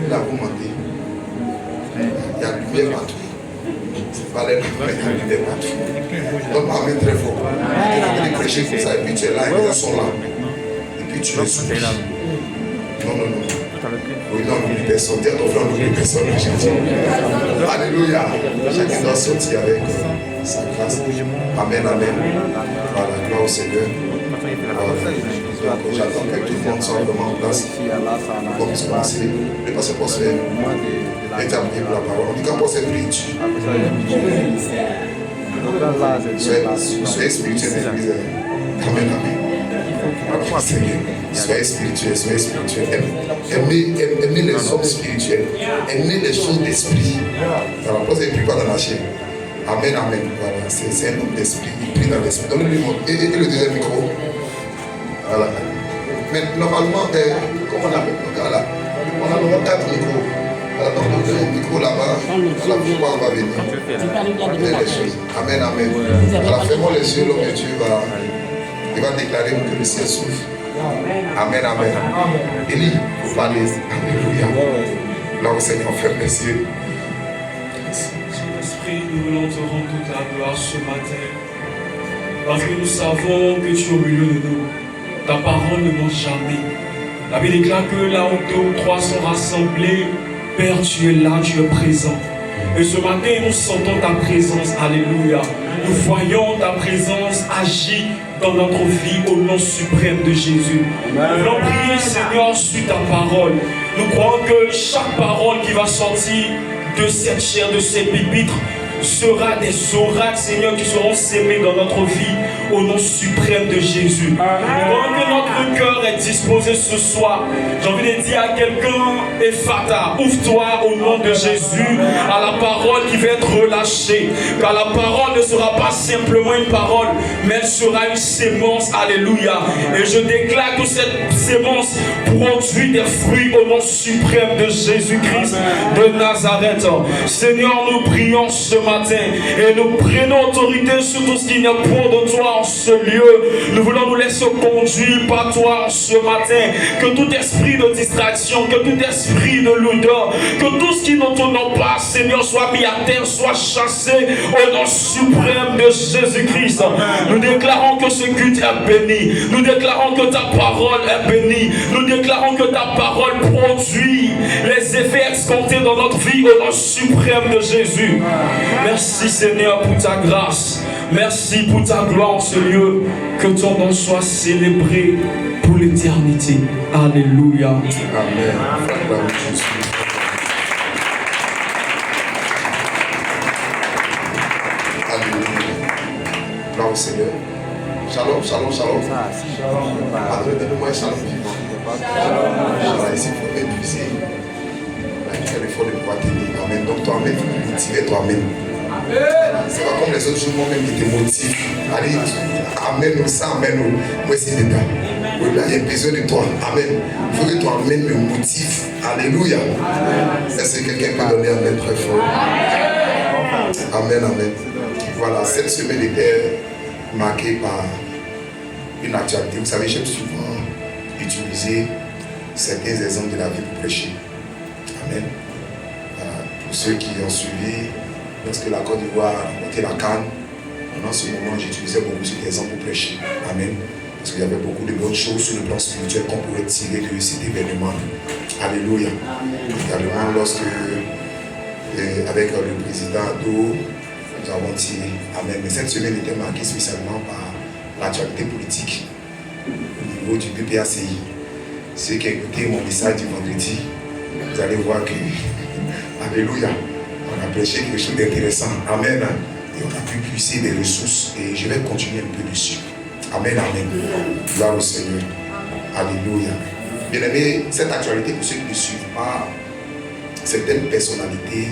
il a augmenté. Il y a du bien partout. C'est pas les mêmes, il y a du bien partout. Donc, amen très fort. Il a été prêché comme ça, et puis tu es là, et les gens sont là. Et puis tu les souris. Non, non, non. Oui, non, on n'oublie personne. Dis à ton frère, on n'oublie personne. Alléluia. Chacun doit sortir avec sa grâce. Amen, amen. Voilà, gloire au Seigneur. Donc, j'attends que tout le monde soit vraiment en place. Pour commencer. Le pasteur Prosper est terminé pour la parole. On dit qu'un Prosper preach. Soyez spirituel, l'église. Amen, amen. Soyez spirituel, soyez spirituel. Aimez les hommes spirituels. Aimez les choses d'esprit. Alors, Prosper ne prie pas dans la chair. Amen, amen. Voilà, c'est un homme d'esprit. Il prie dans l'esprit. Donnez-lui et le deuxième micro. Voilà. Mais normalement, comment on appelle le gars là? On a normalement 4 micros. Alors, donc, le micro là-bas, à la fois on va venir. Les choses. Amen, amen. Alors, fais-moi les yeux, l'homme de Dieu va, il va déclarer que le ciel s'ouvre. Amen, amen. Élie, vous parlez. Alléluia. Là au Seigneur, frère, merci. Saint-Esprit, nous voulons te rendre toute la gloire ce matin. Parce que nous savons que tu es au milieu de nous. Ta parole ne ment jamais. La Bible déclare que là où 2 ou 3 sont rassemblés, Père, tu es là, tu es présent. Et ce matin, nous sentons ta présence. Alléluia. Nous voyons ta présence agir dans notre vie au nom suprême de Jésus. Nous voulons prier, Seigneur, sur ta parole. Nous croyons que chaque parole qui va sortir de cette chair, de ces pupitres, sera des oracles, Seigneur, qui seront sémés dans notre vie au nom suprême de Jésus. Pendant que notre cœur est disposé ce soir, j'ai envie de dire à quelqu'un, Ephata, ouvre-toi au nom de Jésus à la parole qui va être relâchée. Car la parole ne sera pas simplement une parole, mais elle sera une sémence. Alléluia. Et je déclare que cette sémence produit des fruits au nom suprême de Jésus-Christ de Nazareth. Seigneur, nous prions ce matin et nous prenons autorité sur tout ce qui n'est point de toi en ce lieu. Nous voulons nous laisser conduire par toi en ce matin. Que tout esprit de distraction, que tout esprit de lourdeur, que tout ce qui ne t'honore pas, Seigneur, soit mis à terre, soit chassé au nom suprême de Jésus-Christ. Nous déclarons que ce culte est béni. Nous déclarons que ta parole est bénie. Nous déclarons que ta parole produit les effets escomptés dans notre vie au nom suprême de Jésus. Merci Seigneur pour ta grâce. Merci pour ta gloire en ce lieu. Que ton nom soit célébré pour l'éternité. Alléluia. Amen. Alléluia. Gloire au Seigneur. Shalom, shalom, shalom. Donne-moi un shalom vivant. Voilà, ici, il faut épuiser. Faire l'effort de pouvoir tenir. Amen. Donc toi-même, motivez toi-même. C'est pas comme les autres jours, moi-même qui te motive. Allez, amène-nous ça, amène-nous. Moi, c'est dedans. Oui, là, il y a besoin de toi. Amen. Il faut que toi-même me motive. Alléluia. Est-ce que quelqu'un peut donner amen très fort? Amen, amen. Voilà, cette semaine était marquée par une actualité. Vous savez, j'aime souvent utiliser certains exemples de la vie pour prêcher. Amen. Pour ceux qui ont suivi, lorsque la Côte d'Ivoire a remporté la CAN, pendant ce moment, j'utilisais beaucoup cet exemple pour prêcher. Amen. Parce qu'il y avait beaucoup de bonnes choses sur le plan spirituel qu'on pouvait tirer de cet événement. Alléluia. Également, lorsque, avec le président Ado, nous avons tiré. Amen. Mais cette semaine était marquée spécialement par l'actualité politique au niveau du BPACI. Ceux qui ont écouté mon message du vendredi, vous allez voir que, alléluia, on a prêché quelque chose d'intéressant. Amen. Et on a pu puiser des ressources. Et je vais continuer un peu dessus. Amen, amen. Gloire au Seigneur. Alléluia. Bien aimé, cette actualité, pour ceux qui ne suivent pas, certaines personnalités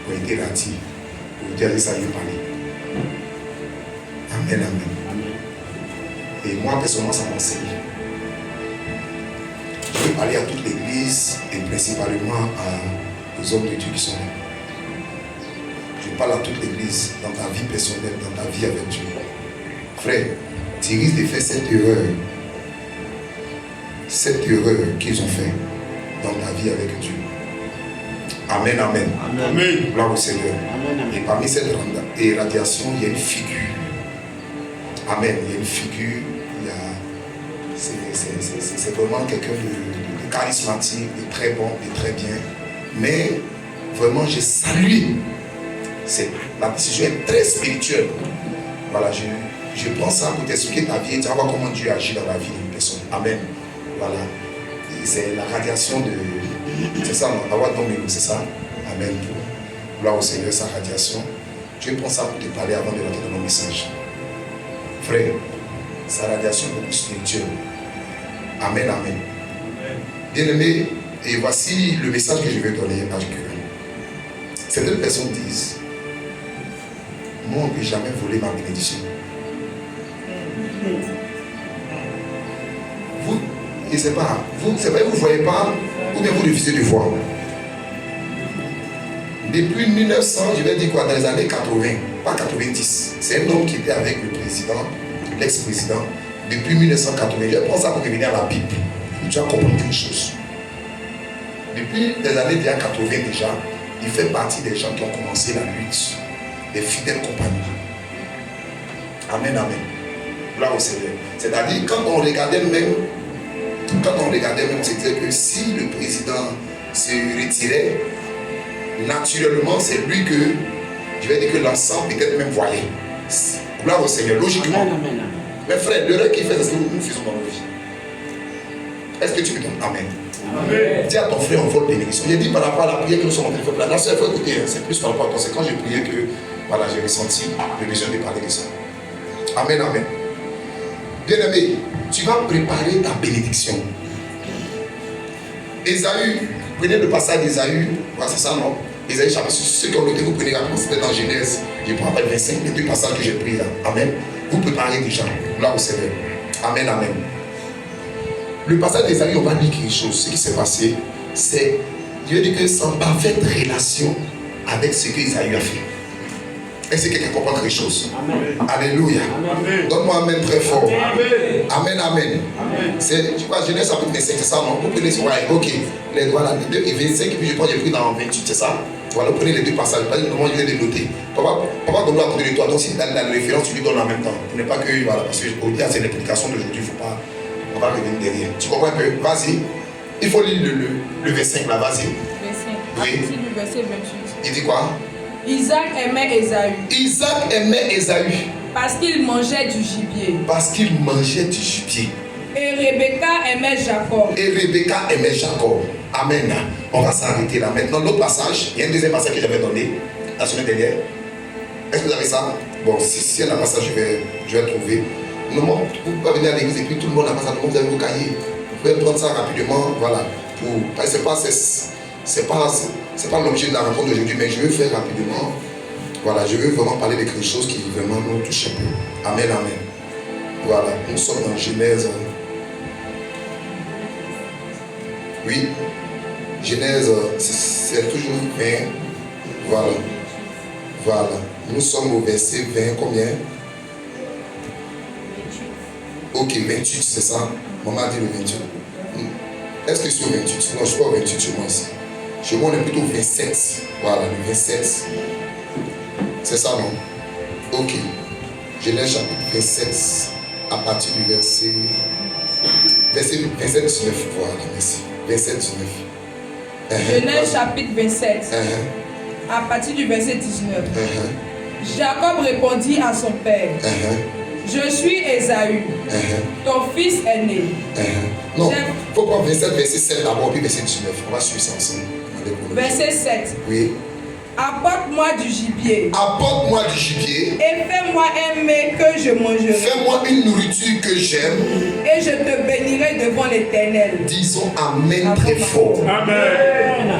ont été raties. Pour dire ça, y parler. Amen, amen. Et moi, personnellement, ça m'enseigne. Je veux parler à toute l'église et principalement aux hommes de Dieu qui sont là. Je parle à toute l'église dans ta vie personnelle, dans ta vie avec Dieu. Frère, tu risques de faire cette erreur qu'ils ont fait. dans ta vie avec Dieu. Amen, amen. Amen. Gloire au Seigneur. Amen. Et parmi cette irradiation, il y a une figure. Amen. Il y a une figure. C'est vraiment quelqu'un de charismatique, de très bon, de très bien. Mais vraiment, j'ai salué. La décision est très spirituelle. Voilà, je prends ça pour t'expliquer ta vie et tu vas voir comment Dieu agit dans la vie d'une personne. Amen. Voilà. C'est la radiation de. C'est ça, non? C'est ça. Amen. Gloire au Seigneur, sa radiation. Dieu prend ça pour te parler avant de rentrer dans mon message. Frère, sa radiation est beaucoup spirituelle. Amen, amen. Bien-aimé, et voici le message que je vais donner à quelqu'un. Certaines personnes disent, moi, on ne peut jamais voler ma bénédiction. Vous, je ne sais pas, vous ne voyez pas, ou bien vous refusez de voir. Depuis 1900, je vais dire quoi, dans les années 80, pas 90, c'est un homme qui était avec le président, l'ex-président, depuis 1980. Je prends ça pour revenir à la Bible. Tu vas comprendre quelque chose. Depuis les années 80 déjà, il fait partie des gens qui ont commencé la lutte, des fidèles compagnons. Amen, amen. Gloire au Seigneur. C'est-à-dire, quand on regardait même, c'était que si le président se retirait, naturellement, c'est lui que, je vais dire que l'ensemble peut-être même voyait. Gloire au Seigneur, logiquement. Amen, amen, amen. Mais frère, l'erreur qu'il fait, c'est ce que nous faisons dans nos vies. Est-ce que tu me donnes Amen. Amen. Dis à ton frère, on vole bénédiction. J'ai dit par rapport à la prière que nous sommes en train de faire. La seule fois, écoutez, c'est plus par rapport à toi. C'est quand j'ai prié que voilà, j'ai ressenti le besoin de parler de ça. Amen, amen. Bien-aimé, tu vas préparer ta bénédiction. Ésaü, prenez le passage d'Ésaü, c'est ça, non? Ésaü, chapitre 6, ceux qui ont noté, vous prenez rapidement, c'était dans Genèse. Je prends avec 25, les deux passages que j'ai pris là. Amen. Vous préparez déjà, là au Seigneur. Amen, amen. Le passage d'Ésaü, on va dire quelque chose. Ce qui s'est passé, c'est, je veux dire que c'est en parfaite relation avec ce que Ésaü a fait. Est-ce que quelqu'un comprend quelque chose? Amen. Alléluia. Amen. Donne-moi un amen très fort. Amen. Amen, amen. Amen. C'est, tu vois, Genèse chapitre 25, c'est ça, non? Vous prenez ce ouais, ok. Les, voilà, les deux et 25, puis je crois que j'ai pris dans 28, c'est ça? Voilà, vous prenez les deux passages. Pas moment je vais les noter. Papa donne à côté de toi. Donc, si dans la référence, tu lui donnes en même temps. Pour ne pas que, voilà, parce que c'est l'explication d'aujourd'hui, il ne faut pas. On va revenir derrière. Tu comprends un peu? Vas-y. Il faut lire le 25 là, vas-y. 25. Oui. À partir du verset 28. Il dit quoi? Isaac aimait Ésaü Isaac aimait Ésaü parce qu'il mangeait du gibier. parce qu'il mangeait du gibier. Et Rebecca aimait Jacob. Et Rebecca aimait Jacob. Amen. On va s'arrêter là. Maintenant, l'autre passage, il y a un deuxième passage que j'avais donné la semaine dernière. Est-ce que vous avez ça? Bon, si il y a un passage, je vais trouver. Non, vous pouvez venir à l'église et puis tout le monde n'a pas ça. Vous avez vos cahiers. Vous pouvez prendre ça rapidement. Voilà. C'est pas l'objet de la rencontre d'aujourd'hui, mais je veux faire rapidement. Voilà, je veux vraiment parler de quelque chose qui vraiment nous touche un peu. Amen, amen. Voilà, nous sommes dans Genèse. Oui, Genèse, c'est toujours 20. Voilà. Voilà. Nous sommes au verset 20, combien? Ok, 28, c'est ça. Maman a dit le 28. Est-ce que c'est au 28? Non, je ne suis pas au 28 chez moi ici. Chez moi, on est plutôt au 27. Voilà, le 27. C'est ça, non? Ok. Genèse chapitre 27, à partir du verset 27, 19. Voilà, merci. 27, 19. Genèse chapitre 27, à partir du verset 19. Jacob répondit à son père, je suis Ésaü, ton fils est né. Non, il faut prendre 27, verset 7 d'abord, puis verset 19. On va suivre ça ensemble. Verset 7. Oui. Apporte-moi du gibier. Apporte-moi du gibier. Et fais-moi un mets que je mangerai. Fais-moi une nourriture que j'aime. Et je te bénirai devant l'Éternel. Disons Amen très fort. Amen.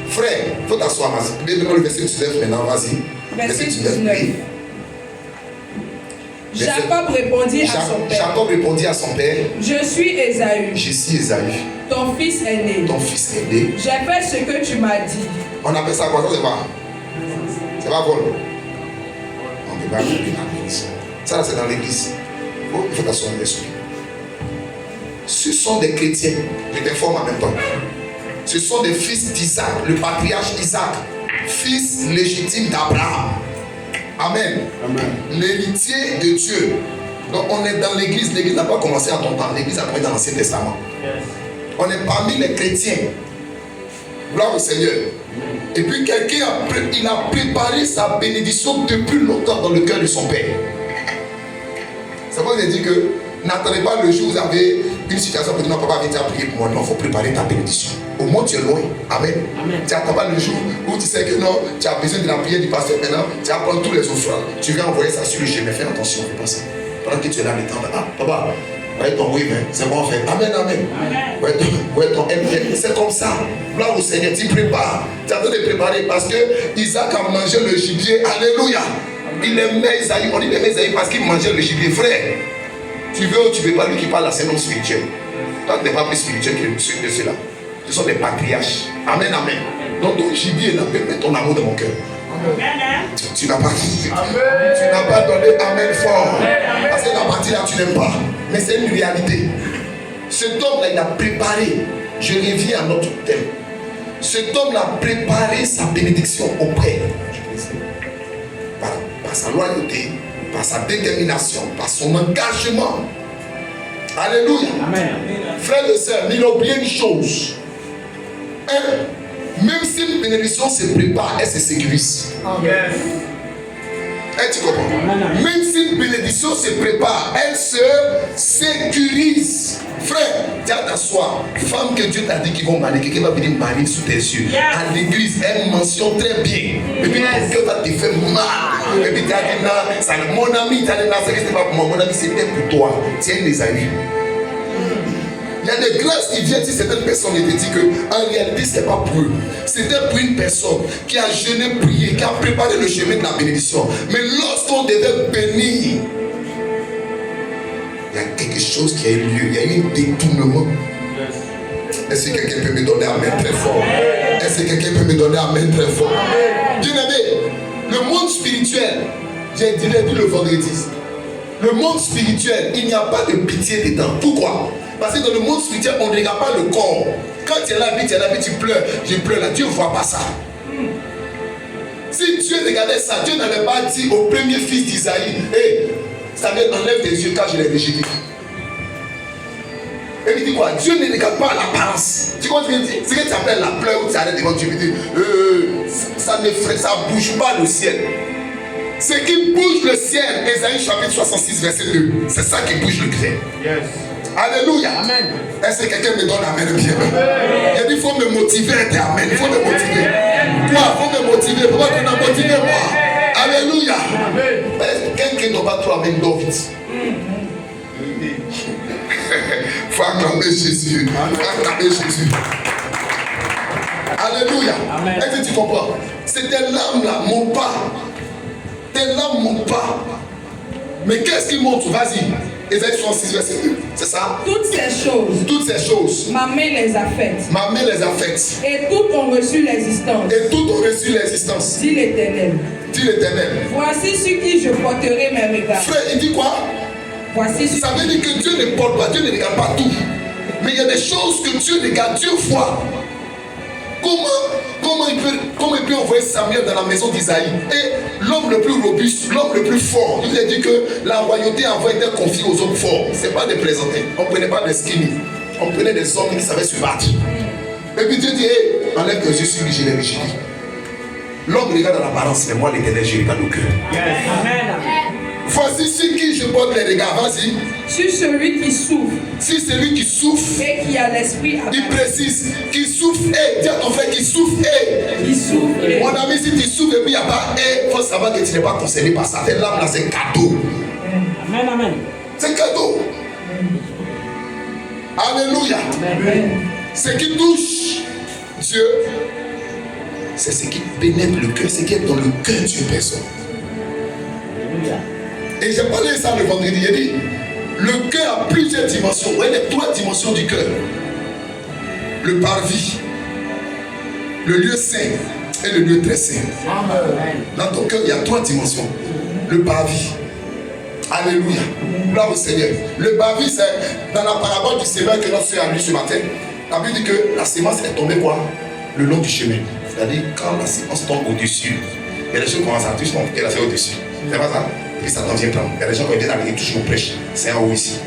Frère, il faut t'asseoir. Maintenant le verset 19 maintenant, vas-y. Verset 19. Oui. Jacob répondit à son père. Jacob répondit à son père. Je suis Ésaü. Je suis Ésaü. Ton fils est né. Ton fils est né. J'ai fait ce que tu m'as dit. On appelle ça quoi? Ça c'est pas. C'est pas vol. On ne peut pas voler la bénédiction. Ça c'est dans l'église. Il faut t'asseoir l'esprit. Ce sont des chrétiens. Je t'informe en même temps. Ce sont des fils d'Isaac, le patriarche Isaac, fils légitime d'Abraham. Amen. L'héritier de Dieu. Donc on est dans l'église. L'église n'a pas commencé à ton temps. L'église a commencé dans l'Ancien Testament. On est parmi les chrétiens. Gloire au Seigneur. Et puis quelqu'un a préparé sa bénédiction depuis longtemps dans le cœur de son Père. C'est pourquoi il dit que n'attendez pas le jour où vous avez une situation pour dire non, papa, viens prier pour moi. Non, il faut préparer ta bénédiction. Au moins tu es loin. Amen. Tu n'attends pas le jour où tu sais que non, tu as besoin de la prière du pasteur maintenant. Tu vas prendre tous les offrandes. Tu vas envoyer ça sur le chemin. Fais attention, fais pas ça. Pendant que tu es là, le temps. Ah, papa, ouais, ton oui, c'est bon, fait. Amen, amen. Ouais, ton c'est comme ça. Là au Seigneur, tu prépares. Tu as besoin de préparer parce que Isaac a mangé le gibier. Alléluia. Il aimait Isaïe. On dit qu'il aimait Isaïe parce qu'il mangeait le gibier. Frère, tu veux ou tu ne veux pas, lui qui parle là, c'est un homme spirituel. Toi, tu n'es pas plus spirituel que ceux-là. Ce sont des patriarches. Amen, amen. Donc ton gibier là, met ton amour dans mon cœur. Tu n'as pas donné amen fort. Parce que la partie là, tu n'aimes pas. Mais c'est une réalité. Cet homme là, il a préparé. Je reviens à notre thème. Cet homme là a préparé sa bénédiction auprès du président. Par sa loyauté, par sa détermination, par son engagement. Alléluia. Amen. Frères et sœurs, il a oublié une chose. Même si une bénédiction se prépare, elle se sécurise. Yes. Tu comprends? Même si une bénédiction se prépare, elle se sécurise. Frère, tu as t'asseoir. Femme que Dieu t'a dit qu'ils vont marier, quelqu'un va venir marier sous tes yeux. À l'église, elle mentionne très bien. Et puis ton cœur va te faire mal. Et puis tu as dit, non, mon ami, tu as dit, non, c'est pas pour moi. Mon ami, c'était pour toi. Tiens les amis. Il y a des grâces qui viennent si certaines personnes te disent qu'en réalité, ce n'est pas pour eux. C'était pour une personne qui a jeûné, prié, qui a préparé le chemin de la bénédiction. Mais lorsqu'on devait bénir, il y a quelque chose qui a eu lieu. Il y a eu un détournement. Est-ce que quelqu'un peut me donner amen très fort? Est-ce que quelqu'un peut me donner amen très fort? Bien aimé, le monde spirituel, j'ai dit le vendredi, le monde spirituel, il n'y a pas de pitié dedans. Pourquoi? Parce que dans le monde spirituel, on ne regarde pas le corps. Quand tu es là, tu pleures. Je pleure là. Dieu ne voit pas ça. Si Dieu regardait ça, Dieu n'avait pas dit au premier fils d'Isaïe, hé, Samuel, enlève tes yeux car je l'ai rejeté. Et il dit quoi? Dieu ne regarde pas l'apparence. Tu vois ce que je dis? Ce que tu appelles la pleure ou tu arrêtes devant Dieu, tu dis, ça ne bouge pas le ciel. Ce qui bouge le ciel, Ésaïe chapitre 66, verset 2. C'est ça qui bouge le ciel. Yes. Alléluia. Amen. Est-ce que quelqu'un me donne amen bien? Il dit, il faut me motiver à être amen. Il faut me motiver. Quoi? Il faut me motiver. Pourquoi tu m'as motivé moi? Alléluia. Quelqu'un ne doit pas trop amen d'eau vite. Il faut acclamer Jésus. Il faut acclamer Jésus. Alléluia. Est-ce que tu comprends? C'est tes larmes là, montent pas. Tes larmes montent pas. Mais qu'est-ce qui monte? Vas-y. Ésaïe 66, verset 2. C'est ça? Toutes ces choses. Ma main les a faites. Ma main les a faites. Et toutes ont reçu l'existence. Et toutes ont reçu l'existence. Dit l'Éternel. Dit l'Éternel. Voici sur qui je porterai mes regards. Frère, il dit quoi? Voici sur. Ça veut dire que Dieu ne porte pas, Dieu ne regarde pas tout. Mais il y a des choses que Dieu regarde, Dieu voit. Comment il peut envoyer Samuel dans la maison d'Isaïe? Et l'homme le plus robuste, l'homme le plus fort, il a dit que la royauté avait été confiée aux hommes forts. Ce n'est pas de plaisanter. On ne prenait pas des skinny. On prenait des hommes qui savaient se battre. Et puis Dieu dit, hey, enlève que je suis lui, je l'ai rejeté. L'homme regarde dans l'apparence, mais moi l'Éternel, je regarde au cœur. Yes. Amen. Voici sur qui je porte les regards. Vas-y. Sur celui qui souffre. Si celui qui souffre. Et qui a l'esprit abattu. Il précise. Qui souffre et. Dis à ton frère qui souffre et. Qui souffre et. Mon ami, si tu souffres et puis il n'y a pas et, il faut savoir que tu n'es pas concerné par ça. Tes larmes là, c'est cadeau. Amen, amen. C'est cadeau. Alléluia. Amen. Ce qui touche Dieu, c'est ce qui pénètre le cœur, ce qui est dans le cœur d'une personne. Alléluia. Et j'ai parlé de ça le vendredi. J'ai dit, le cœur a plusieurs dimensions. Vous voyez les 3 dimensions du cœur. Le parvis, le lieu saint et le lieu très saint. Dans ton cœur, il y a 3 dimensions. Le parvis. Alléluia. Gloire au Seigneur. Le parvis, c'est dans la parabole du Seigneur que notre soeur a lu ce matin. La Bible dit que la sémence est tombée quoi? Le long du chemin. C'est-à-dire, quand la sémence tombe au-dessus, il y a des choses qui commencent à toucher, et là c'est au-dessus. C'est pas ça? Et puis ça t'en vient prendre. Il y a des gens qui viennent arriver, touchent mon prêche. C'est en haut ici.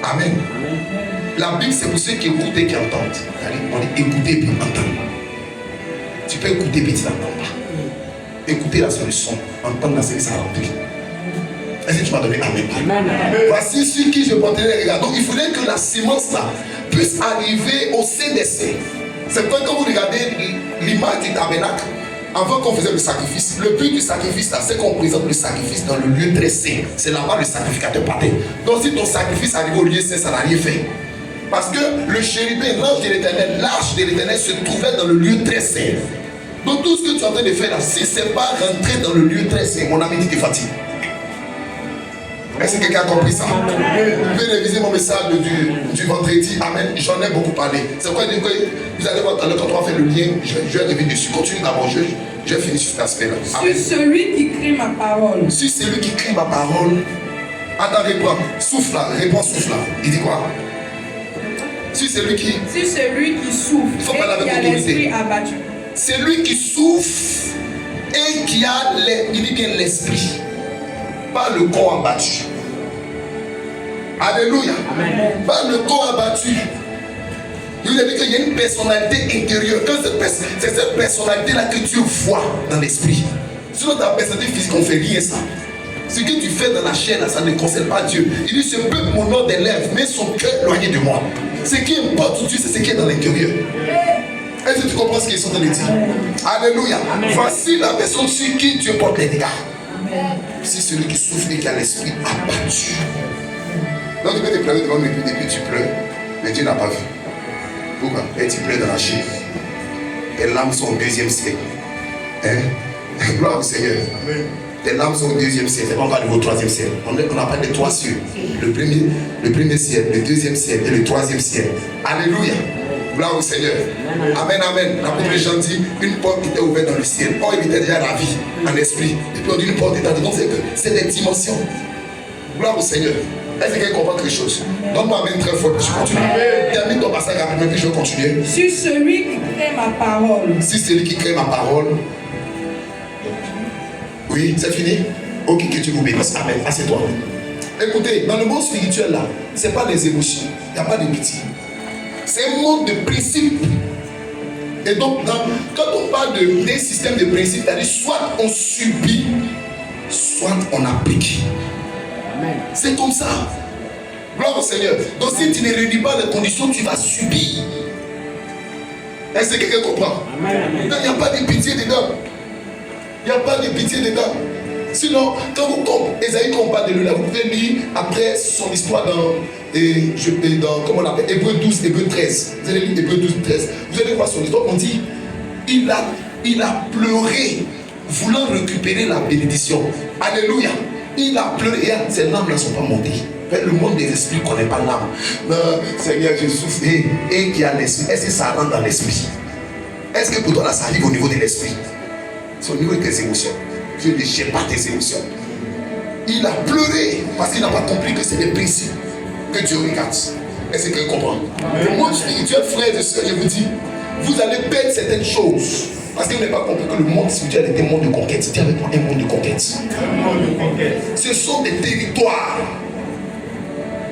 Amen. La Bible, c'est pour ceux qui écoutent et qui entendent. On dit écouter et puis entendre. Tu peux écouter et puis tu n'entends pas. Écouter la solution, entendre la solution, ça remplit. Est-ce que tu m'as donné amen? Voici sur qui je porterai les regards. Donc il faudrait que la sémence là puisse arriver au CDC. C'est quand vous regardez l'image du tabernacle, avant qu'on faisait le sacrifice, le but du sacrifice là, c'est qu'on présente le sacrifice dans le lieu très saint. C'est là-bas le sacrificateur partait. Donc si ton sacrifice arrive au lieu saint, ça n'a rien fait. Parce que le chérubin, l'ange de l'éternel, l'arche de l'éternel se trouvait dans le lieu très saint. Donc tout ce que tu es en train de faire là, si ce n'est pas rentrer dans le lieu très saint, mon ami dit que tu es fatigué. Est-ce que quelqu'un a compris ça? Vous pouvez réviser mon message du vendredi. Amen. J'en ai beaucoup parlé. C'est quoi? Vous allez voir, quand on va faire le lien, je vais revenir dessus. Continue d'abord, je vais finir sur cet aspect-là. Sur celui qui crie ma parole. Sur celui qui crie ma parole. Attends, réponds. Souffle là. Réponds, souffle là. Il dit quoi? Sur celui qui. Sur celui qui souffle et qui a l'esprit abattu. Celui qui souffle et qui a, il dit bien l'esprit. Pas le corps abattu. Alléluia. Amen. Pas le corps abattu. Il vous a dit qu'il y a une personnalité intérieure. C'est cette personnalité-là que Dieu voit dans l'esprit. Sinon, ta personnalité physique, on ne fait rien ça. Ce que tu fais dans la chair, là, ça ne concerne pas Dieu. Il dit, ce peuple m'honore des lèvres, mais son cœur éloigné de moi. Ce qui importe Dieu, c'est ce qui est dans l'intérieur. Est-ce que tu comprends ce qu'ils sont en train de dire? Alléluia. Amen. Voici la personne sur qui Dieu porte les dégâts. C'est celui qui souffre et qui a l'esprit abattu. Donc tu peux te pleurer devant lui et puis tu pleures, mais Dieu n'a pas vu. Pourquoi? Et tu pleures dans la chair. Tes larmes sont au deuxième ciel. Hein? Gloire au Seigneur. Amen. Tes larmes sont au deuxième ciel. C'est pas encore au troisième ciel. On a parlé de trois cieux. Le premier ciel, le deuxième ciel et le troisième ciel. Alléluia. Gloire au Seigneur. Amen, amen. L'apôtre Jean dit, une porte était ouverte dans le ciel. Or, il était déjà ravi en esprit. Et puis on dit une porte était dedans. C'est des dimensions. Gloire au Seigneur. Est-ce que quelqu'un comprend quelque chose? Donne-moi amen très fort. Je continue. Termine ton passage rapidement, puis je vais continuer. Sur celui qui crée ma parole. Si celui qui crée ma parole. Oui, c'est fini? Ok, que tu vous bénisses. Amen. Assieds-toi. Écoutez, dans le monde spirituel là, ce n'est pas des émotions. Il n'y a pas de pitié. C'est un monde de principes. Et donc, quand on parle d'un système de principes, c'est-à-dire soit on subit, soit on applique. Amen. C'est comme ça. Gloire au Seigneur. Donc, si tu ne réunis pas les conditions, tu vas subir. Est-ce que quelqu'un comprend? Amen. Il n'y a pas de pitié dedans. Il n'y a pas de pitié dedans. Sinon, quand vous comptez, Esaïe, quand on parle de lui, là, vous pouvez lire après son histoire dans comment on appelle, Hébreu 12, Hébreu 13. Vous allez lire Hébreu 12, 13. Vous allez voir son histoire. On dit, il a pleuré, voulant récupérer la bénédiction. Alléluia. Il a pleuré. Et ces larmes ne sont pas montées. Le monde des esprits ne connaît pas l'âme. Non, Seigneur, je souffre. Et qui a l'esprit. Est-ce que ça rentre dans l'esprit? Est-ce que pour toi, là, ça arrive au niveau de l'esprit? C'est au niveau de tes émotions. Dieu ne gère pas tes émotions. Il a pleuré parce qu'il n'a pas compris que c'est des principes que Dieu regarde. Est-ce que vous comprenez? Le monde spirituel, frères et sœurs, je vous dis, vous allez perdre certaines choses. Parce que vous n'avez pas compris que le monde spirituel est un monde de conquête. Dis avec moi, un monde de conquête. Un monde de conquête. Ce sont des territoires.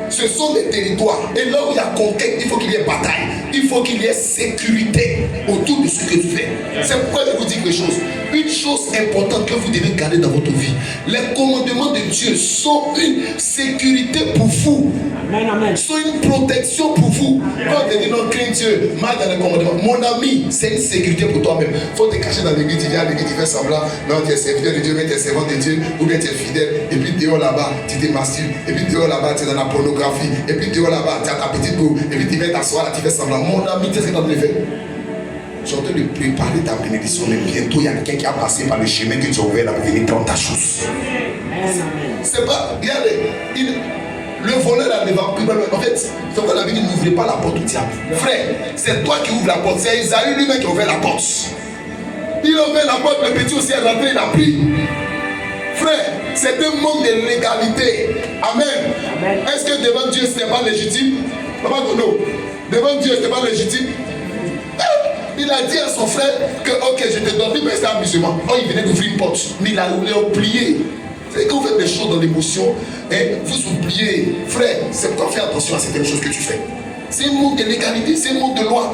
Ce sont des territoires. Et là où il y a conquête, il faut qu'il y ait bataille. Il faut qu'il y ait sécurité autour de ce que tu fais. C'est pourquoi je vous dis quelque chose. Une chose importante que vous devez garder dans votre vie. Les commandements de Dieu sont une sécurité pour vous. Amen, amen. Sont une protection pour vous. Quand tu dis non, crains Dieu, mal dans les commandements. Mon ami, c'est une sécurité pour toi-même. Il faut te cacher dans l'église, tu viens à l'église, tu fais semblant. Non, tu es serviteur de Dieu, mais tu es servant de Dieu. Ou bien tu es fidèle. Et puis dehors là-bas, tu te masturbes. Et puis dehors là-bas, tu es dans la pornographie. Et puis dehors là-bas, tu as ta petite go. Et puis tu viens t'asseoir là, tu fais semblant. Mon ami, tu sais ce que tu as de faire. Je suis en train de préparer ta bénédiction, mais bientôt il y a quelqu'un qui a passé par le chemin que tu as ouvert là pour venir prendre ta chose. C'est pas. Regardez, le voleur là ne va plus. En fait, c'est pourquoi la Bible n'ouvre pas la porte au diable. Frère, c'est toi qui ouvres la porte. C'est Isaïe lui-même qui a ouvert la porte. Il a ouvert la porte, le petit aussi est rentré, il a pris. Frère, c'est un manque de légalité. Amen. Est-ce que devant Dieu ce n'est pas légitime? Papa Gono, devant Dieu, c'était pas légitime. Il a dit à son frère que, ok, je te donne, lui, mais c'était un musulman. Oh, il venait d'ouvrir une porte. Mais il a oublié. C'est quand vous faites des choses dans l'émotion, vous oubliez. Frère, c'est pourquoi faire attention à certaines choses que tu fais. C'est un mot de légalité, c'est un mot de loi.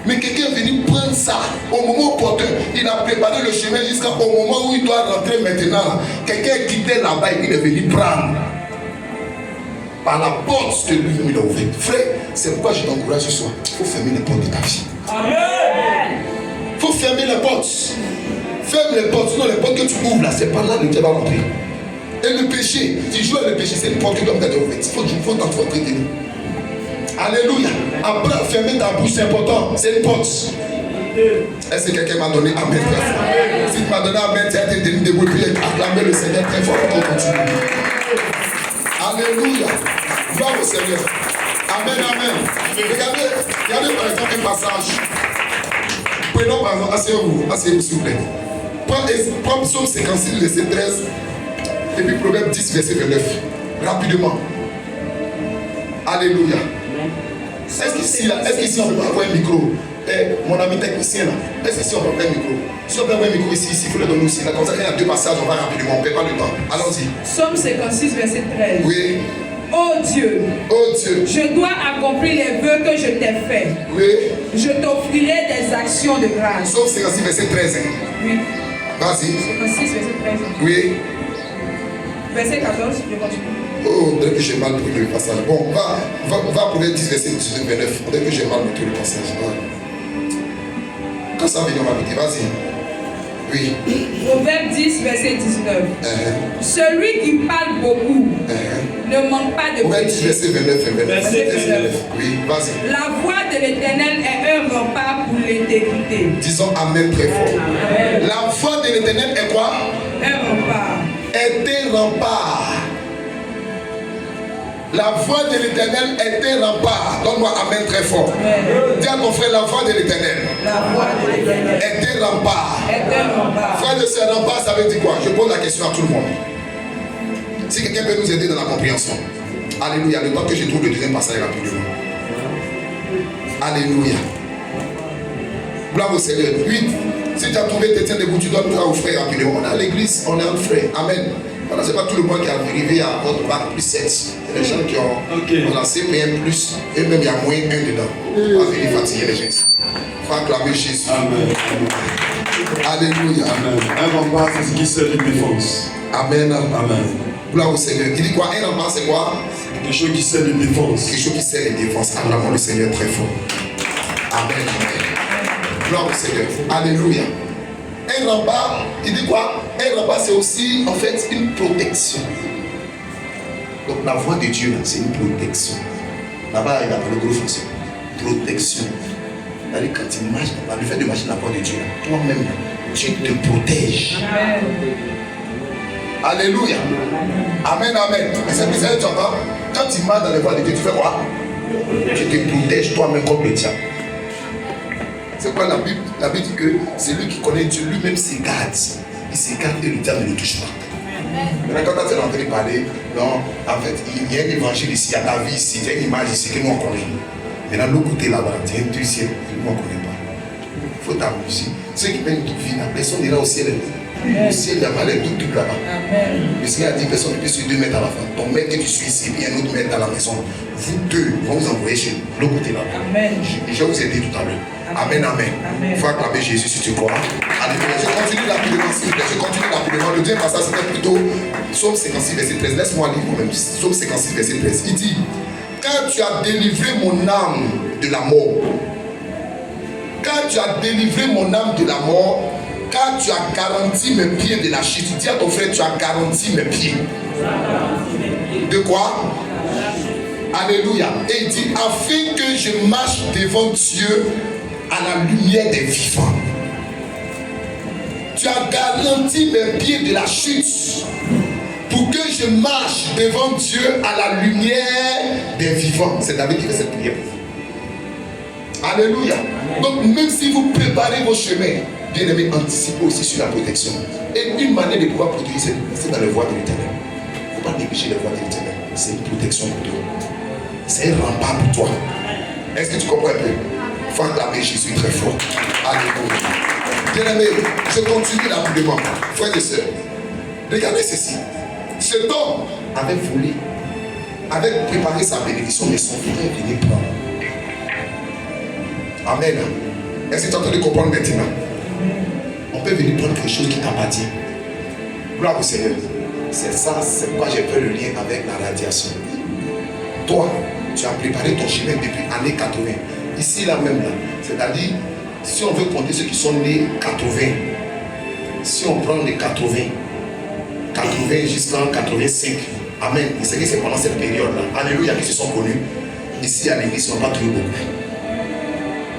Mais quelqu'un est venu prendre ça au moment opportun. Il a préparé le chemin jusqu'au moment où il doit rentrer maintenant. Quelqu'un quittait là-bas et il est venu prendre. Par la porte que lui-même il a ouverte. Frère, c'est pourquoi je t'encourage ce soir. Il faut fermer les portes de ta vie. Amen. Il faut fermer les portes. Ferme les portes. Sinon les portes que tu ouvres là, c'est pas là que tu vas rentrer. Et le péché, tu joues avec le péché, c'est une porte que tu dois garder ouverte. Il faut t'entretenir. Alléluia. Après, fermer ta bouche, c'est important. C'est une porte. Est-ce que quelqu'un m'a donné Amen très fort? Si tu m'as donné Amen, tu as été tenu debout et acclamer le Seigneur très fort pour qu'on continue. Alléluia. Gloire au Seigneur. Amen, amen. Regardez par exemple un passage. Prenons par exemple, asseyez-vous s'il vous plaît. Prends Psaume 56, verset 13. Et puis Proverbe 10, verset 29. Rapidement. Alléluia. Est-ce qu'ici on peut avoir un micro? Mon ami technicien là, est-ce qu'ici on peut avoir un micro? Si on peut avoir un micro ici, il faut le donner aussi. Là, comme ça, il y a deux passages, on va rapidement, on ne perd pas le temps. Allons-y. Psaume 56, verset 13. Oui. Oh Dieu, je dois accomplir les vœux que je t'ai faits. Oui. Je t'offrirai des actions de grâce. Psaume 56, verset 13. Hein? Oui. Vas-y. 56, verset 13. Oui. Verset 14, je continue. Oh, dès que j'ai mal pris le passage. Bon, va pour les 10, verset 18, 29. Dès que j'ai mal pris le passage. Quand ça vient, on va dire, vas-y. Oui. Proverbe 10, verset 19. Celui qui parle beaucoup ne manque pas de Proverbe 10, verset 29 et 29. Verset 29. Oui, vas-y. La voix de l'Éternel est un rempart pour l'intégrité. Disons Amen très fort. Amen. La voix de l'Éternel est quoi? Un rempart. Est un rempart. La voix de l'Éternel est un rempart. Donne-moi Amen très fort. Dis à ton frère, la voix de l'Éternel est un rempart. Frère de ce rempart, ça veut dire quoi? Je pose la question à tout le monde. Si quelqu'un peut nous aider dans la compréhension. Alléluia. Le temps que je trouve le deuxième passage rapidement. Alléluia. Gloire au Seigneur. 8. Si tu as trouvé, tu tiens debout, tu donnes au frère rapidement. On est à l'église, on est un frère. Amen. Voilà, c'est pas tout le monde qui a arrivé à votre bac plus 7. Il y a des gens qui ont lancé PM+, et même il y a moins 1 dedans. On va venir fatiguer les gens. Il faut acclamer Jésus. Amen. Alléluia. Amen. Un rempart, c'est ce qui sert de défense. Amen. Amen. Gloire au Seigneur. Il dit quoi? Un rempart, c'est quoi? Quelque chose qui sert de défense. Quelque chose qui sert de défense. Acclamons le Seigneur très fort. Amen. Gloire au Seigneur. Alléluia. Un rempart, il dit quoi? Un rempart, c'est aussi en fait une protection. Donc la voix de Dieu, c'est une protection. Là-bas, il a parlé gros français. Protection. C'est-à-dire quand tu marches, le fait de marcher dans la voix de Dieu, toi-même, tu te protèges. Amen. Alléluia. Amen, amen. Mais c'est bizarre, tu entends? Quand tu marches dans la voie de Dieu, tu fais quoi? Tu te protèges toi-même comme le diable. C'est quoi la Bible? La Bible dit que c'est lui qui connaît Dieu, lui-même s'écarte. Il s'écarte et le diable ne le touche pas. Maintenant, quand tu es en train de parler, non, en fait, il y a un évangile ici, il y a ta vie ici, il y a une image ici que nous on connaît. Maintenant, l'autre côté là-bas, il y a une deuxième que nous on ne connaît pas. Il faut t'amuser. Ceux qui mènent toute vie, la personne ira au ciel. Au ciel, il y a pas les doutes là-bas. Le Seigneur a dit personne ne peut suivre 2 mètres à la fin. Ton maître que tu suis ici, puis un autre maître à la maison. Vous deux vont vous envoyer chez l'autre côté là. Je vais vous aider tout à l'heure. Amen, amen. Il faut acclamer Jésus si tu crois. Alléluia. Je continue rapidement, s'il vous plaît. Je continue rapidement. Le deuxième passage, c'était plutôt Psaume 56, verset 13. Laisse-moi lire moi-même. Psaume 56, verset 13. Il dit: quand tu as délivré mon âme de la mort, quand tu as délivré mon âme de la mort, quand tu as garanti mes pieds de la chute, dis à ton frère, tu as garanti mes pieds. De quoi? Alléluia. Et il dit, afin que je marche devant Dieu à la lumière des vivants. Tu as garanti mes pieds de la chute pour que je marche devant Dieu à la lumière des vivants. C'est David qui fait cette prière. Alléluia. Donc même si vous préparez vos chemins, bien aimé, anticipez aussi sur la protection. Et une manière de pouvoir protéger, c'est dans les voies de l'Éternel. Il ne faut pas négliger les voies de l'Éternel. C'est une protection pour toi. c'est un rempart pour toi. Est-ce que tu comprends un peu? Il faut acclamer Jésus très fort. Alléluia. Bien-aimé, je continue rapidement. Frères et sœurs, regardez ceci. Cet homme avait volé, avait préparé sa bénédiction, mais son frère est venu prendre. Amen. Est-ce que tu es en train de comprendre maintenant? On peut venir prendre quelque chose qui t'appartient. Gloire au Seigneur. C'est ça, c'est pourquoi j'ai fait le lien avec la radiation. Toi, tu as préparé ton chemin depuis années 80. Ici, là même, là. C'est-à-dire, si on veut compter ceux qui sont nés 80, si on prend les 80 jusqu'en 85, amen. C'est que c'est pendant cette période-là. Alléluia, qui se sont connus. Ici, à l'église, ils n'ont pas trouvé beaucoup.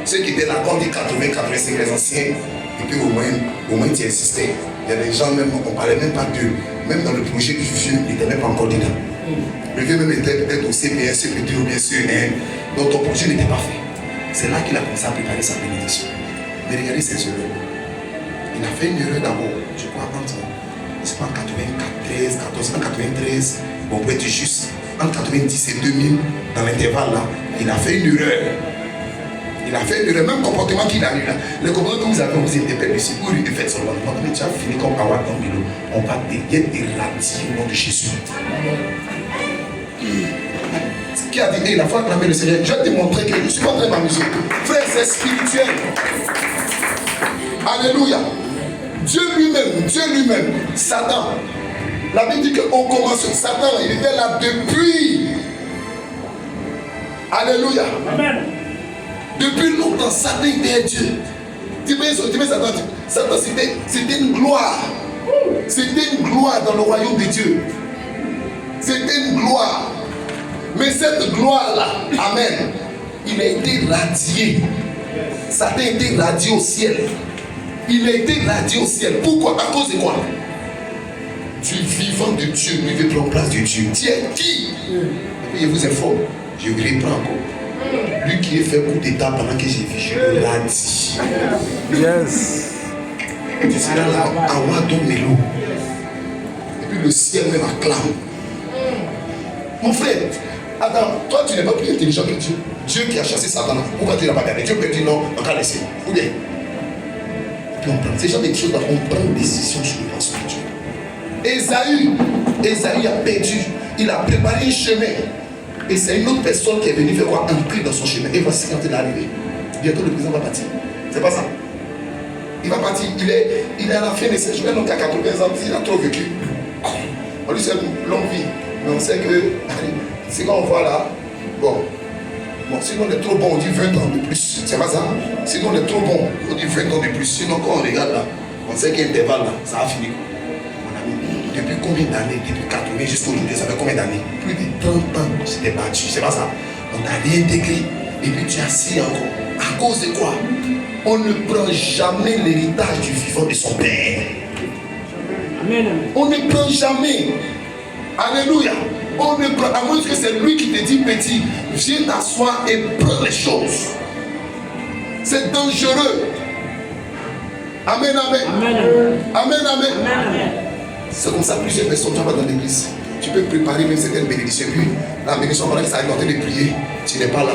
Ceux qui étaient là, quand on dit 80, 85, les anciens, et puis au moins tu insistais. Il y a des gens, même, on ne parlait même pas d'eux. Même dans le projet du vieux, il n'était même pas encore dedans. Le vieux même était peut-être au CPS, CP2 ou bien CE1. Donc ton projet n'était pas fait. C'est là qu'il a commencé à préparer sa bénédiction. Mais regardez ces erreurs. Il a fait une erreur d'abord, je crois, entre, je sais pas, en 94, 93, bon, pour être juste, entre 90 et 2000, dans l'intervalle là, il a fait une erreur. Il a fait le même comportement qu'il a eu là. Le comportement que vous avez, vous êtes perdu ici. Vous lui faites seulement. Mais tu as fini comme Awa dans Milo. On va éradier au nom de Jésus. Ce qui a dit, la foi acclamé le Seigneur. Je vais te montrer que je ne suis pas en train de m'amuser. Frère, c'est spirituel. Alléluia. Dieu lui-même, Satan. La Bible dit qu'on commence. Satan, il était là depuis. Alléluia. Amen. Depuis longtemps, Satan était Dieu. Tu mets Satan, c'était une gloire. C'était une gloire dans le royaume de Dieu. C'était une gloire. Mais cette gloire-là, amen, il a été radié. Satan a été radié au ciel. Il a été radié au ciel. Pourquoi? À cause de quoi? Du vivant de Dieu, lui veut prendre place de Dieu. Tu es qui? Et puis je vous informe, je reprends encore. Lui qui est fait coup d'état pendant que j'ai vu, je le radie. Yes. Tu seras là, à Wado Melo. Et puis le ciel même acclame. Mon frère, Adam, toi tu n'es pas plus intelligent que Dieu. Dieu qui a chassé Satan, pourquoi tu n'as pas gardé? Dieu peut dire non, on va laisser. Ou bien. Puis on prend ces gens des choses, on prend une décision sur le plan spirituel. Ésaü a perdu. Il a préparé un chemin. Et c'est une autre personne qui est venue faire quoi? Entrer dans son chemin. Et voici quand il est arrivé. Bientôt le président va partir. C'est pas ça. Il va partir. Il est à la fin de ses jours. Donc à 80 ans, il a trop vécu. On lui sait longue vie. Mais on sait que c'est quand on voit là. Bon, sinon on est trop bon, on dit 20 ans de plus. C'est pas ça. Sinon on est trop bon, on dit 20 ans de plus. Sinon quand on regarde là, on sait qu'il y a un intervalle là. Ça a fini. Depuis combien d'années? Depuis 80 jusqu'à aujourd'hui, ça fait combien d'années? Plus de 30 ans, c'était battu, c'est pas ça. On t'a réintégré et puis tu as assis encore. À cause de quoi? On ne prend jamais l'héritage du vivant de son père. Amen. On ne prend jamais. Alléluia. On ne prend, à moins que c'est lui qui te dit petit, viens t'asseoir et prends les choses. C'est dangereux. Amen, amen. Amen, amen. Amen, amen. C'est comme ça que plusieurs personnes tu vas dans l'église. Tu peux préparer même certaines bénédictions. Puis la bénédiction, pendant que ça arrive en train de prier, tu n'es pas là.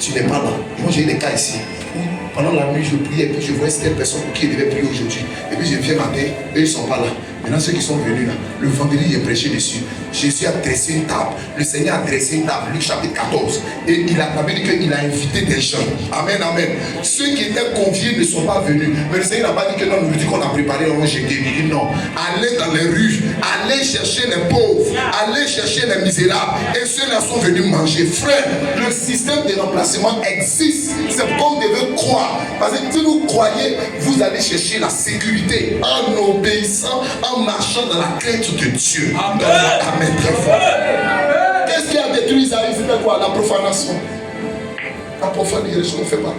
Tu n'es pas là. Et moi j'ai eu des cas ici. Où pendant la nuit je priais et puis je voyais certaines personnes pour qui ils devaient prier aujourd'hui. Et puis je viens matin, eux ils ne sont pas là. Maintenant ceux qui sont venus là, le vendredi j'ai prêché dessus. Jésus a dressé une table. Le Seigneur a dressé une table. Luc chapitre 14. Et il a dit qu'il a invité des gens. Amen, amen. Ceux qui étaient conviés ne sont pas venus. Mais le Seigneur n'a pas dit que non, nous dit qu'on a préparé, on j'ai dit non. Allez dans les rues, allez chercher les pauvres, allez chercher les misérables. Et ceux-là sont venus manger. Frère, le système de remplacement existe. C'est pourquoi vous devez croire. Parce que si vous croyez, vous allez chercher la sécurité en obéissant, en marchant dans la crainte de Dieu. Amen. Amen. Très fort. Qu'est-ce qui a détruit Isaïe? C'était quoi? La profanation. La profanation, les choses on ne fait pas.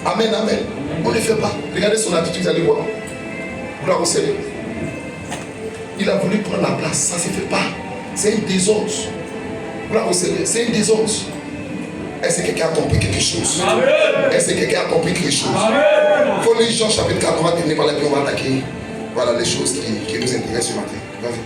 Amen, amen. On ne le fait pas. Regardez son attitude, vous allez voir. Gloire au Seigneur. Il a voulu prendre la place, ça ne se fait pas. C'est une désordre. Gloire au Seigneur, c'est une désordre. Est-ce que quelqu'un a compris quelque chose? Est-ce que quelqu'un a compris quelque chose? Il faut lire Jean chapitre 4, on va terminer par là, puis on va attaquer. Voilà les choses qui nous intéressent ce matin. Vas-y.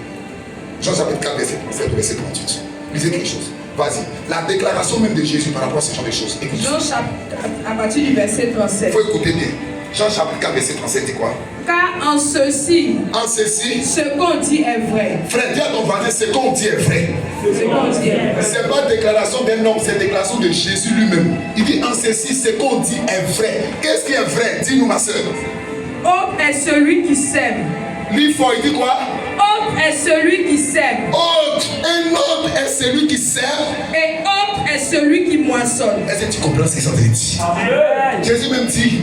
Jean chapitre 4, verset 38. Lisez quelque chose. Vas-y. La déclaration même de Jésus par rapport à ce genre de choses. Écoute. Jean chapitre, à partir du verset 37. Il faut écouter bien. Jean chapitre 4, verset 37, dit quoi? Car en ceci, ce qu'on dit est vrai. Frère, dis à ton voisin, ce qu'on dit est vrai. Ce qu'on dit est vrai. Ce n'est pas déclaration d'un homme, c'est déclaration de Jésus lui-même. Il dit en ceci, ce qu'on dit est vrai. Qu'est-ce qui est vrai? Dis-nous, ma soeur. Homme est celui qui sème. Lui fort, il dit quoi? Homme est celui qui sème. Un homme est celui qui sème. Et homme est celui qui moissonne. Est-ce que tu comprends ce que ça veut dire? Jésus même dit,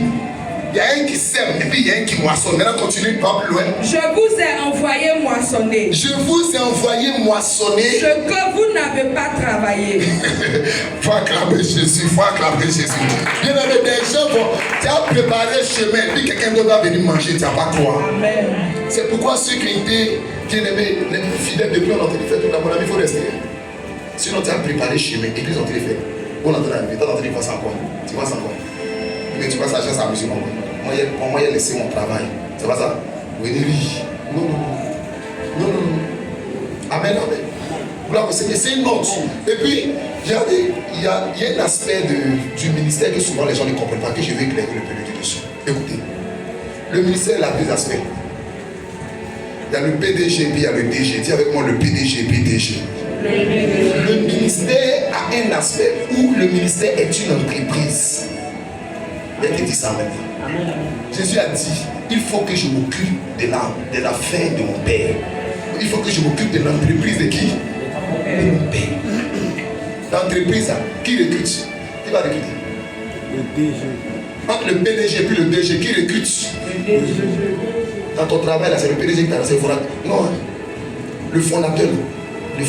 il y a un qui sème et puis il y a un qui moissonne. Maintenant, continue, pas plus loin. Je vous ai envoyé moissonner. Je vous ai envoyé moissonner. Ce que vous n'avez pas travaillé. Faut acclamer Jésus, faut acclamer Jésus. Bien aimé, des gens vont, tu as préparé le chemin, puis quelqu'un d'autre va venir manger, tu n'as pas toi. Amen. C'est pourquoi ceux qui étaient, bien aimés, les fidèles depuis on a entendu faire tout là, mon ami, il faut rester. Sinon, tu as préparé le chemin, et puis ils ont entendu faire. On a entendu, tu as entendu faire ça encore. Tu vois ça encore. Mais tu vois ça, j'ai ça à musulman. Moi, il a laissé mon travail. C'est pas ça? Oui, non. Non. Amen, amen. Gloire au Seigneur, c'est une note. Et puis, il y a un aspect du ministère que souvent les gens ne comprennent pas, que je vais éclairer le peu dessus. Écoutez, le ministère il a deux aspects. Il y a le PDG et puis il y a le DG. Dis avec moi le PDG et PDG. Le ministère a un aspect où le ministère est une entreprise. Il te dit ça maintenant. Jésus a dit, il faut que je m'occupe de la fin de mon Père. Il faut que je m'occupe de l'entreprise de qui? De mon Père. L'entreprise, qui recrute? Qui va recruter? Le DG. Entre le PDG et puis le DG, qui recrute? Dans ton travail, là, c'est le PDG qui t'a lancé le fondateur. Non, le fondateur, lui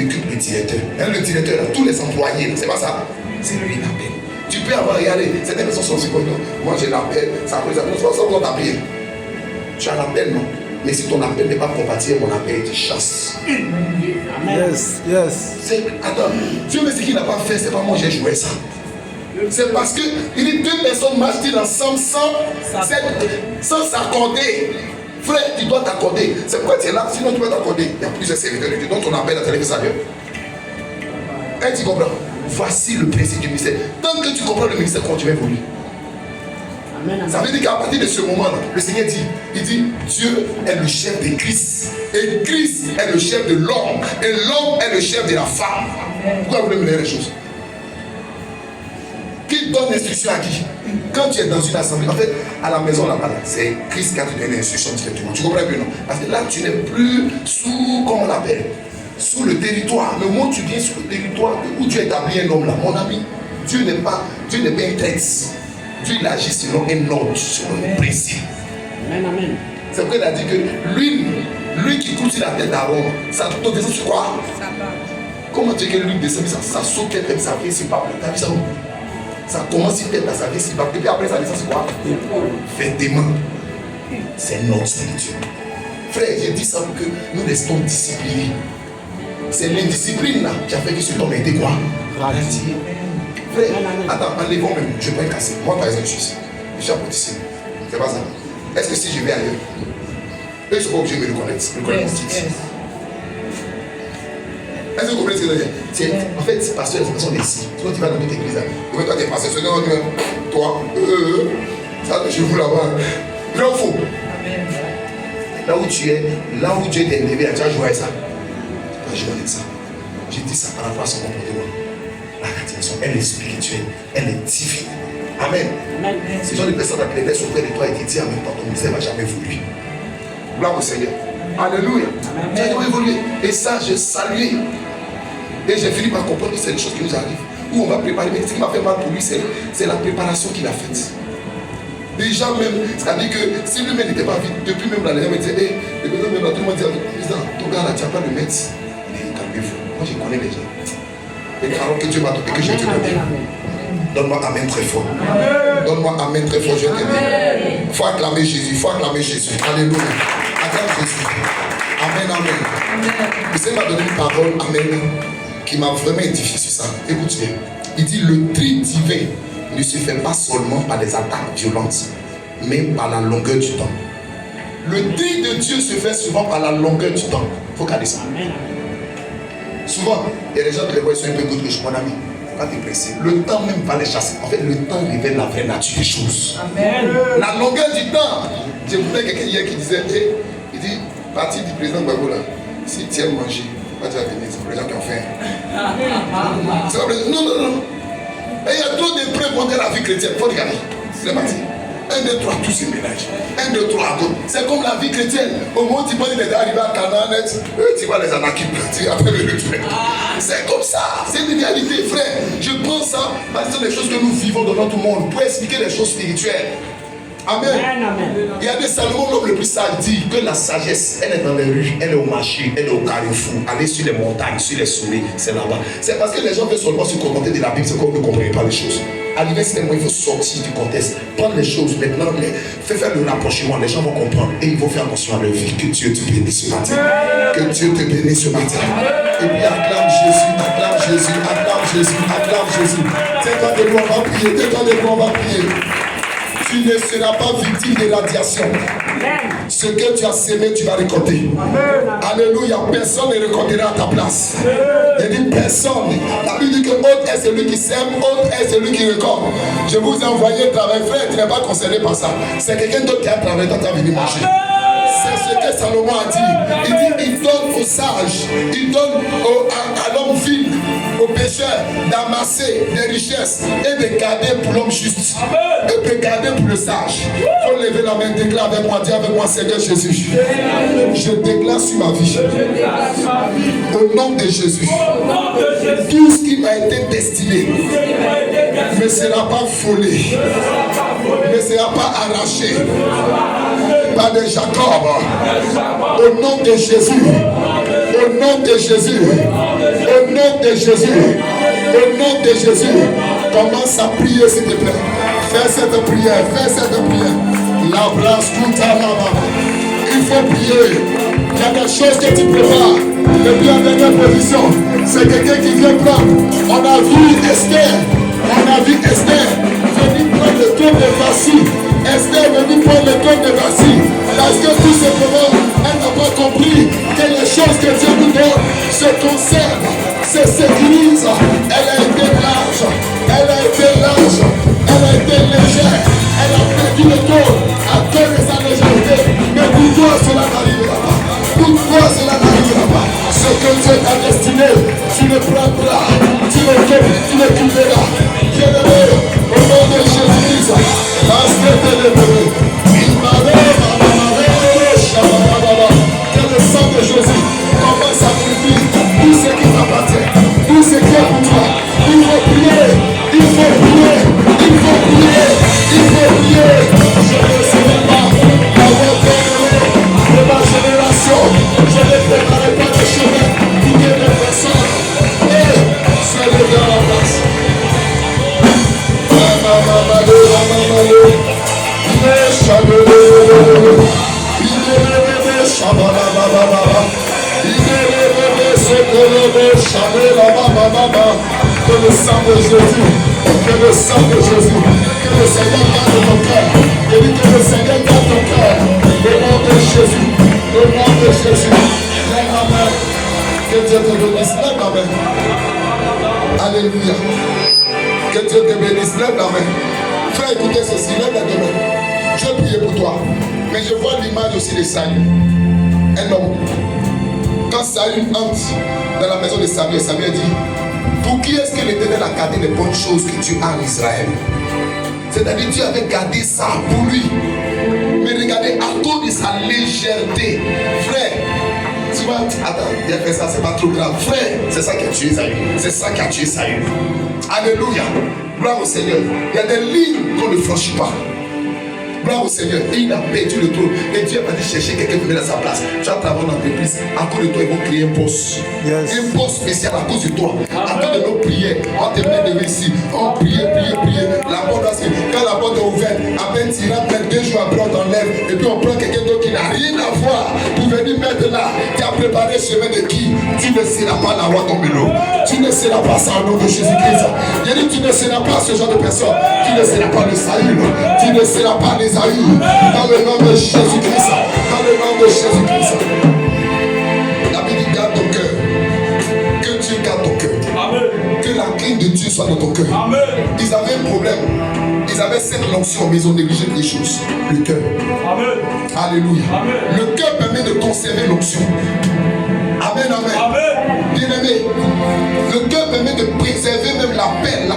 recrute le directeur. Et le directeur, là, tous les employés, c'est pas ça. C'est lui qui l'appelle. Tu peux avoir regardé, certaines personnes sont aussi comme nous. Moi, je l'appelle, ça après ça, on va t'appeler. Tu as l'appel, non? Mais si ton appel n'est pas compatible, mon appel te chasse. Yes. Attends, Dieu me dit qu'il n'a pas fait, c'est pas moi j'ai joué ça. C'est parce que il dit deux personnes marchent ensemble sans s'accorder. Frère, tu dois t'accorder. C'est pourquoi tu es là, sinon tu dois t'accorder. Il y a plusieurs serviteurs de Dieu dont on appelle la télévision. Et tu comprends? Voici le principe du ministère. Tant que tu comprends le ministère, quand tu vas évoluer. Ça veut dire qu'à partir de ce moment-là, le Seigneur dit, il dit, Dieu est le chef de Christ. Et Christ est le chef de l'homme. Et l'homme est le chef de la femme. Pourquoi vous voulez me dire les choses? Qui donne l'instruction à qui? Quand tu es dans une assemblée, en fait, à la maison là-bas, c'est Christ qui a donné l'instruction directement. Tu comprends bien, non? Parce que là, tu n'es plus sous, comment on l'appelle? Sous le territoire. Le moment où tu viens sur le territoire où tu établis un homme là, mon ami, Dieu n'est pas un texte. Dieu il agit selon un ordre, selon un principe. Amen. C'est pourquoi il a dit que lui qui coule sur la tête d'Aaron, ça descend sur quoi? Comment tu veux que lui descend, ça saute tête, ça vient sur pas. T'as vu ça où? Ça commence sur tête, ça vient sur pas. Et puis après ça descend sur quoi? Vêtements. C'est notre spirituel. Frère, j'ai dit ça pour que nous restons disciplinés. C'est l'indiscipline là qui a fait que cet homme a été quoi? Ralenti. Frère, attends, enlevons même, je peux casser. Moi par exemple, je suis politicien. C'est pas ça. Est-ce que si je vais ailleurs, eux ils sont pas obligés de me reconnaître. Est-ce que vous comprenez ce que je veux dire? En fait, c'est pasteur, c'est personne d'ici. Toi, tu vas dans notre église. Toi, tu es pasteur, toi, ça te cheveux là-bas. Vrai ou faux? Là où tu es, là où Dieu t'a élevé, tu as joué avec ça. Tu as joué avec ça. J'ai dit ça par rapport à son comportement. La création, elle est spirituelle, elle est divine. Amen. Ces gens de personnes qui étaient auprès de toi et qui disent en même temps, ton ministère ne va jamais évoluer. Gloire au Seigneur. Alléluia. Tu as jamais évolué. Et ça, je salue. Et j'ai fini par comprendre que c'est des choses qui nous arrivent. Où on va préparer. Mais ce qui m'a fait mal pour lui, c'est la préparation qu'il a faite. Déjà même, c'est-à-dire que si lui-même n'était pas vite, depuis même l'année, il me disait, hey, les personnes même là, tout le monde dit, ton gars là, tu n'as pas de mettre. Il dit, calmez-vous. Moi, je connais les gens. Et alors que Dieu m'a donné, que je te donne. Donne-moi amen très fort. Donne-moi amen très fort, je t'aime. Il faut acclamer Jésus, il faut acclamer Jésus. Alléluia. Acclame Jésus. Amen, amen. Le Seigneur m'a donné une parole, amen, qui m'a vraiment édifié sur ça. Écoute bien. Il dit, le tri divin ne se fait pas seulement par des attaques violentes, mais par la longueur du temps. Le tri de Dieu se fait souvent par la longueur du temps. Il faut garder ça. Souvent, il y a des gens qui les voient, ils sont un peu gauche, mon ami. Pas te presser. Le temps même va les chasser. En fait, le temps révèle la vraie nature des choses. Amen. La longueur du temps. J'ai écouté quelqu'un hier qui disait, il dit, parti du président Gbagbo là, si tu aimes manger, tu vas venir, c'est pour les gens qui ont faim. Non. Et il y a trop de preuves contre la vie chrétienne. Il faut regarder. C'est parti. 1, 2, 3, tout se mélange. 1, 2, 3, go. C'est comme la vie chrétienne. Au moment où tu penses qu'il est arrivé à Canaan, tu vois les anakim, tu appelles le truc. C'est comme ça. C'est une réalité, frère. Je pense ça parce que ce sont des choses que nous vivons dans notre monde pour expliquer les choses spirituelles. Amen. Il y a des Salomon, l'homme le plus sage, dit que la sagesse, elle est dans les rues, elle est au marché, elle est au carrefour, aller sur les montagnes, sur les sommets, c'est là-bas. C'est parce que les gens veulent seulement se contenter de la Bible, c'est comme vous ne comprenez pas les choses. À l'université, il faut sortir du contexte, prendre les choses maintenant, faire le rapprochement, les gens vont comprendre et ils vont faire attention à leur vie. Que Dieu te bénisse ce matin. Que Dieu te bénisse ce matin. Et puis acclame Jésus, acclame Jésus, acclame Jésus, acclame Jésus. Tais-toi de nous, on va prier, tais-toi de nous, on va prier. Tu ne seras pas victime de radiation. Ce que tu as sémé, tu vas récolter. Alléluia. Personne ne récoltera à ta place. Il dit personne. La Bible dit que autre est celui qui sème, autre est celui qui récolte. Je vous ai envoyé travail, frère, tu n'es pas concerné par ça. C'est quelqu'un d'autre qui a travaillé dans ta vie manger. C'est ce que Salomon a dit. Il dit, il donne aux sages, il donne à l'homme vil, aux pécheurs, d'amasser des richesses et de garder pour l'homme juste. Et de garder pour le sage. Il faut lever la main, déclare avec moi, dis avec moi, Seigneur Jésus. Je déclare sur ma vie. Au nom de Jésus. Tout ce qui m'a été destiné ne sera pas volé, ne sera pas arraché par de Jacob. Au nom de Jésus. Au nom de Jésus. Au nom de Jésus. Au nom de Jésus. Commence à prier s'il te plaît. Fais cette prière. Fais cette prière. La place tout à la. Il faut prier. Il y a des choses que tu prépares. Depuis la dernière position, c'est quelqu'un qui vient prendre. On a vu Esther. Venir prendre le trône de Vassi. Esther est venue prendre le trône de Vassi. Parce que tout simplement, elle n'a pas compris que les choses que Dieu nous donne se conservent, se sécurisent. Elle a été large. Elle a été légère. Elle a perdu le trône à cause de sa légèreté. Mais pour toi, cela n'arrivera pas. Pour toi, cela n'arrivera pas. Ce que Dieu t'a destiné, tu le prendras. Tu le cultiveras. Bien-aimé, au nom de Jésus-Christ, parce que tu es levé. Que le sang de Jésus commence à purifier tout ce qui t'appartient, tout ce qui est pour toi. Il faut prier, il faut prier, il faut prier, il faut prier. Je ne serai pas avoir peur de ma génération. Je ne préparerai pas de chemin pour que les personnes soient levées à la place. Que le sang de Jésus, que le sang de Jésus, que le Seigneur garde ton cœur. Je dis que le Seigneur garde ton cœur. Au nom de Jésus, au nom de Jésus. Lève la main. Que Dieu te bénisse. Lève la main. Alléluia. Que Dieu te bénisse. Lève la main. Frère, écoutez ceci. Lève la main. Je vais prier pour toi. Mais je vois l'image aussi de Saül. Un homme. Quand Saül entre dans la maison de Samuel, Samuel dit, pour qui est-ce que l'Éternel a gardé les bonnes choses que Dieu a en Israël? C'est-à-dire Dieu avait gardé ça pour lui. Mais regardez, à cause de sa légèreté, frère, tu vois, attends, il a fait ça, c'est pas trop grave. Frère, c'est ça qui a tué Saül. C'est ça qui a tué Saül. Alléluia. Gloire au Seigneur. Il y a des lignes qu'on ne franchit pas. Gloire au Seigneur. Et il a perdu le trône. Et Dieu va aller chercher quelqu'un qui vient à sa place. Tu vas travailler dans l'entreprise. À cause de toi, ils vont créer un poste. Yes. Un poste spécial à cause de toi. À cause de nos prières. On te met de ici. On prie. La porte va se. Quand la porte est ouverte, à peine tu rentres, 2 jours après, on t'enlève. Et puis on prend quelqu'un d'autre qui n'a rien à voir pour venir mettre là. Tu as préparé le chemin de qui? Tu ne seras pas la roi ton vélo. Tu ne seras pas ça au nom de Jésus-Christ. Il dit, tu ne seras pas ce genre de personne. Tu ne seras pas le Saül. Tu ne seras pas les Dans le nom de Jésus-Christ. Dans le nom de Jésus-Christ. La Bible garde ton cœur. Que de Dieu soit dans ton cœur. Amen. Ils avaient un problème. Ils avaient cette onction, mais ils ont négligé des choses. Le cœur. Amen. Alléluia. Amen. Le cœur permet de conserver l'onction. Amen, amen. Amen. Bien-aimé, le cœur permet de préserver même la paix, la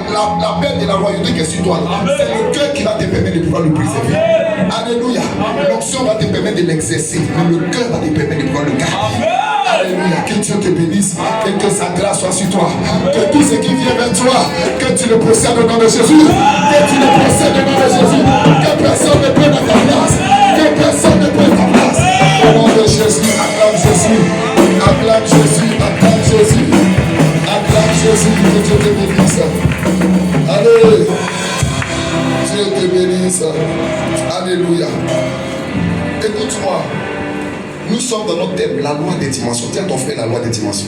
paix de la royauté qui est sur toi. C'est le cœur qui va te permettre de pouvoir le préserver. Amen. Alléluia. L'onction va te permettre de l'exercer, mais le cœur va te permettre de pouvoir le garder. Amen. Alléluia. Que Dieu te bénisse et que sa grâce soit sur toi. Que tout ce qui vient vers toi, que tu le possèdes au nom de Jésus. Que tu le possèdes au nom de Jésus. Que personne ne prenne ta place. Que personne ne prenne ta place. Au nom de Jésus, acclame Jésus. Acclame Jésus. Acclame Jésus. Acclame Jésus. Que Dieu te bénisse. Allez. Dieu te bénisse. Alléluia. Écoute-moi. Nous sommes dans notre thème, la loi des dimensions. Tiens ton frère, la loi des dimensions.